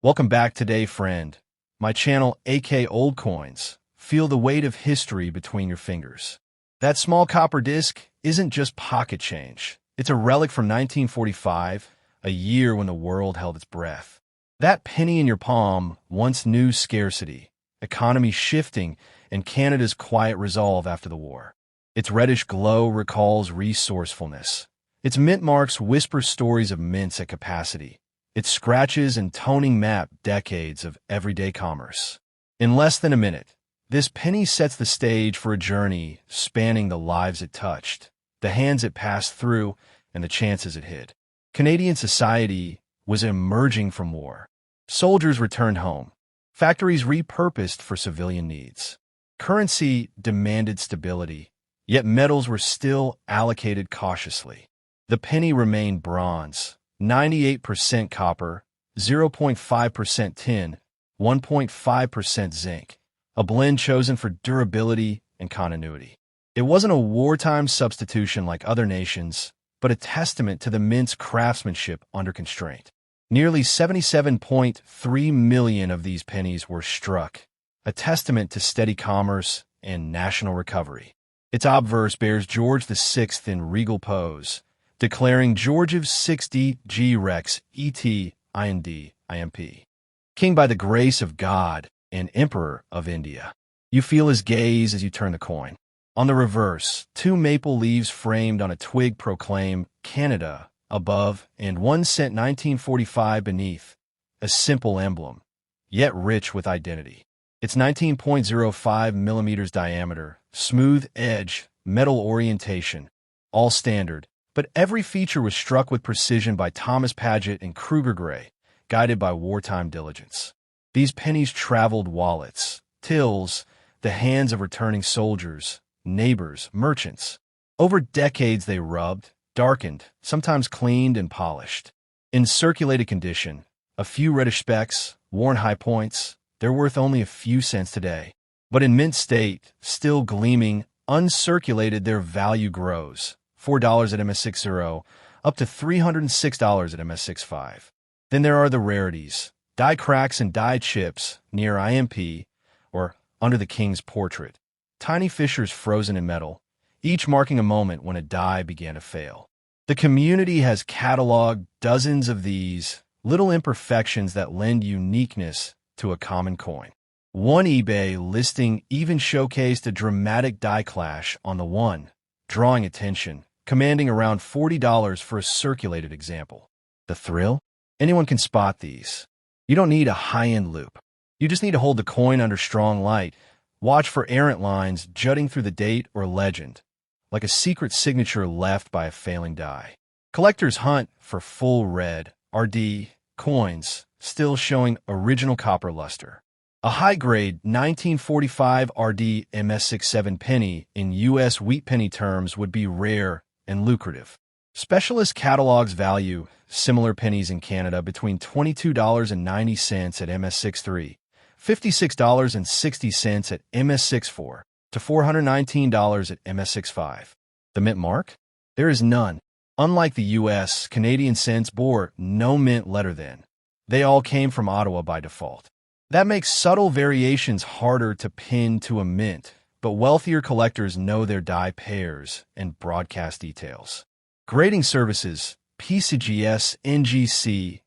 Welcome back today, friend. My channel, AK Old Coins. Feel the weight of history between your fingers. That small copper disc isn't just pocket change. It's a relic from 1945, a year when the world held its breath. That penny in your palm once knew scarcity, economy shifting, and Canada's quiet resolve after the war. Its reddish glow recalls resourcefulness. Its mint marks whisper stories of mints at capacity. Its scratches and toning map decades of everyday commerce. In less than a minute, this penny sets the stage for a journey spanning the lives it touched, the hands it passed through, and the chances it hid. Canadian society was emerging from war. Soldiers returned home. Factories repurposed for civilian needs. Currency demanded stability, yet metals were still allocated cautiously. The penny remained bronze, 98% copper, 0.5% tin, 1.5% zinc, a blend chosen for durability and continuity. It wasn't a wartime substitution like other nations, but a testament to the mint's craftsmanship under constraint. Nearly 77.3 million of these pennies were struck, a testament to steady commerce and national recovery. Its obverse bears George VI in regal pose, declaring Georgiv 6D G Rex ET IND IMP, King by the grace of God and Emperor of India. You feel his gaze as you turn the coin. On the reverse, two maple leaves framed on a twig proclaim Canada above and 1 cent 1945 beneath, a simple emblem, yet rich with identity. It's 19.05 millimeters diameter, smooth edge, metal orientation, all standard, but every feature was struck with precision by Thomas Paget and Kruger Gray, guided by wartime diligence. These pennies traveled wallets, tills, the hands of returning soldiers, neighbors, merchants. Over decades they rubbed, darkened, sometimes cleaned and polished. In circulated condition, a few reddish specks, worn high points, they're worth only a few cents today. But in mint state, still gleaming, uncirculated, their value grows. $4 at MS60, up to $306 at MS65. Then there are the rarities, die cracks and die chips near IMP or under the king's portrait. Tiny fissures frozen in metal, each marking a moment when a die began to fail. The community has cataloged dozens of these little imperfections that lend uniqueness to a common coin. One eBay listing even showcased a dramatic die clash on the one, drawing attention, commanding around $40 for a circulated example. The thrill? Anyone can spot these. You don't need a high-end loop. You just need to hold the coin under strong light. Watch for errant lines jutting through the date or legend, like a secret signature left by a failing die. Collectors hunt for full red, RD, coins, still showing original copper luster. A high-grade 1945 RD MS67 penny in U.S. wheat penny terms would be rare and lucrative. Specialist catalogs value similar pennies in Canada between $22.90 at MS63, $56.60 at MS64, to $419 at MS65. The mint mark? There is none. Unlike the U.S., Canadian cents bore no mint letter then. They all came from Ottawa by default. That makes subtle variations harder to pin to a mint, but wealthier collectors know their die pairs and broadcast details. Grading services, PCGS, NGC,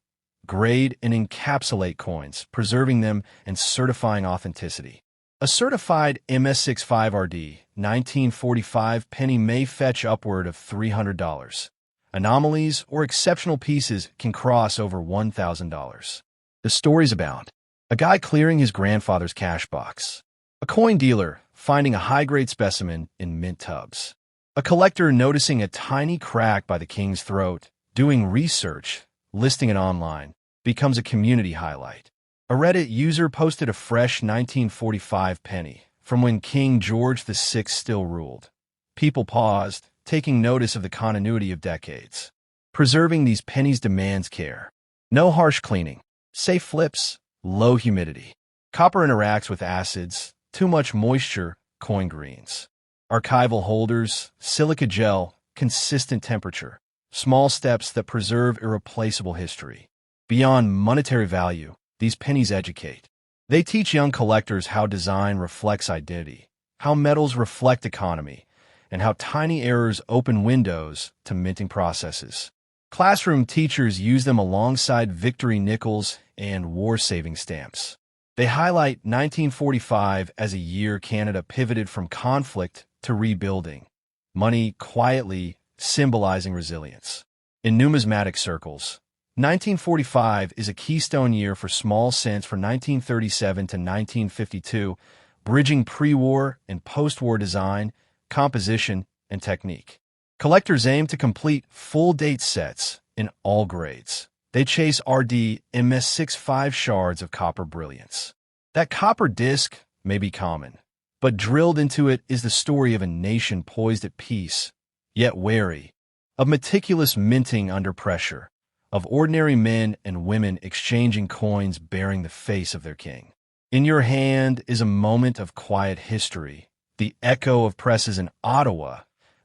grade and encapsulate coins, preserving them and certifying authenticity. A certified MS65RD 1945 penny may fetch upward of $300. Anomalies or exceptional pieces can cross over $1,000. The stories abound. A guy clearing his grandfather's cash box. A coin dealer finding a high-grade specimen in mint tubs. A collector noticing a tiny crack by the king's throat, doing research, listing it online, becomes a community highlight. A Reddit user posted a fresh 1945 penny from when King George VI still ruled. People paused, taking notice of the continuity of decades. Preserving these pennies demands care. No harsh cleaning, safe flips, low humidity. Copper interacts with acids, too much moisture, coin greens. Archival holders, silica gel, consistent temperature. Small steps that preserve irreplaceable history. Beyond monetary value, These pennies educate. They teach young collectors how design reflects identity, how metals reflect economy, and how tiny errors open windows to minting processes. Classroom teachers use them alongside victory nickels and war-saving stamps. They highlight 1945 as a year Canada pivoted from conflict to rebuilding, money quietly symbolizing resilience. In numismatic circles, 1945 is a keystone year for small cents from 1937 to 1952, bridging pre-war and post-war design, composition, and technique. Collectors aim to complete full-date sets in all grades. They chase RD MS65 shards of copper brilliance. That copper disc may be common, but drilled into it is the story of a nation poised at peace, yet wary, of meticulous minting under pressure, of ordinary men and women exchanging coins bearing the face of their king. In your hand is a moment of quiet history, the echo of presses in Ottawa,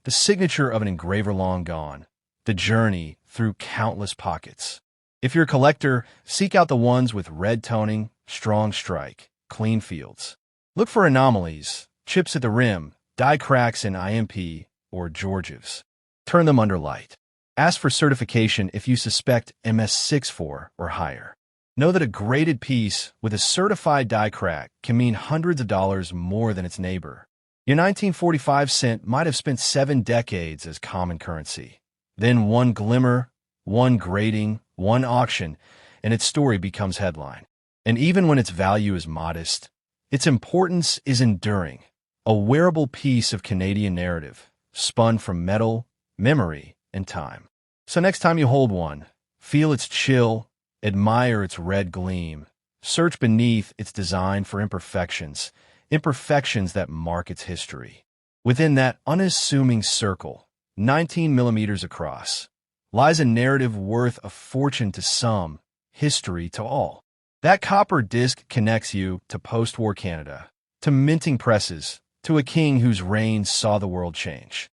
the signature of an engraver long gone, the journey through countless pockets. If you're a collector, seek out the ones with red toning, strong strike, clean fields. Look for anomalies, chips at the rim, die cracks in IMP or Georgiev's. Turn them under light. Ask for certification if you suspect MS64 or higher. Know that a graded piece with a certified die crack can mean hundreds of dollars more than its neighbor. Your 1945 cent might have spent 7 decades as common currency. Then one glimmer, one grading, one auction, and its story becomes headline. And even when its value is modest, its importance is enduring. A wearable piece of Canadian narrative, spun from metal, memory, and time. So next time you hold one, feel its chill, admire its red gleam, search beneath its design for imperfections, imperfections that mark its history. Within that unassuming circle, 19 millimeters across, lies a narrative worth a fortune to some, history to all. That copper disc connects you to post-war Canada, to minting presses, to a king whose reign saw the world change.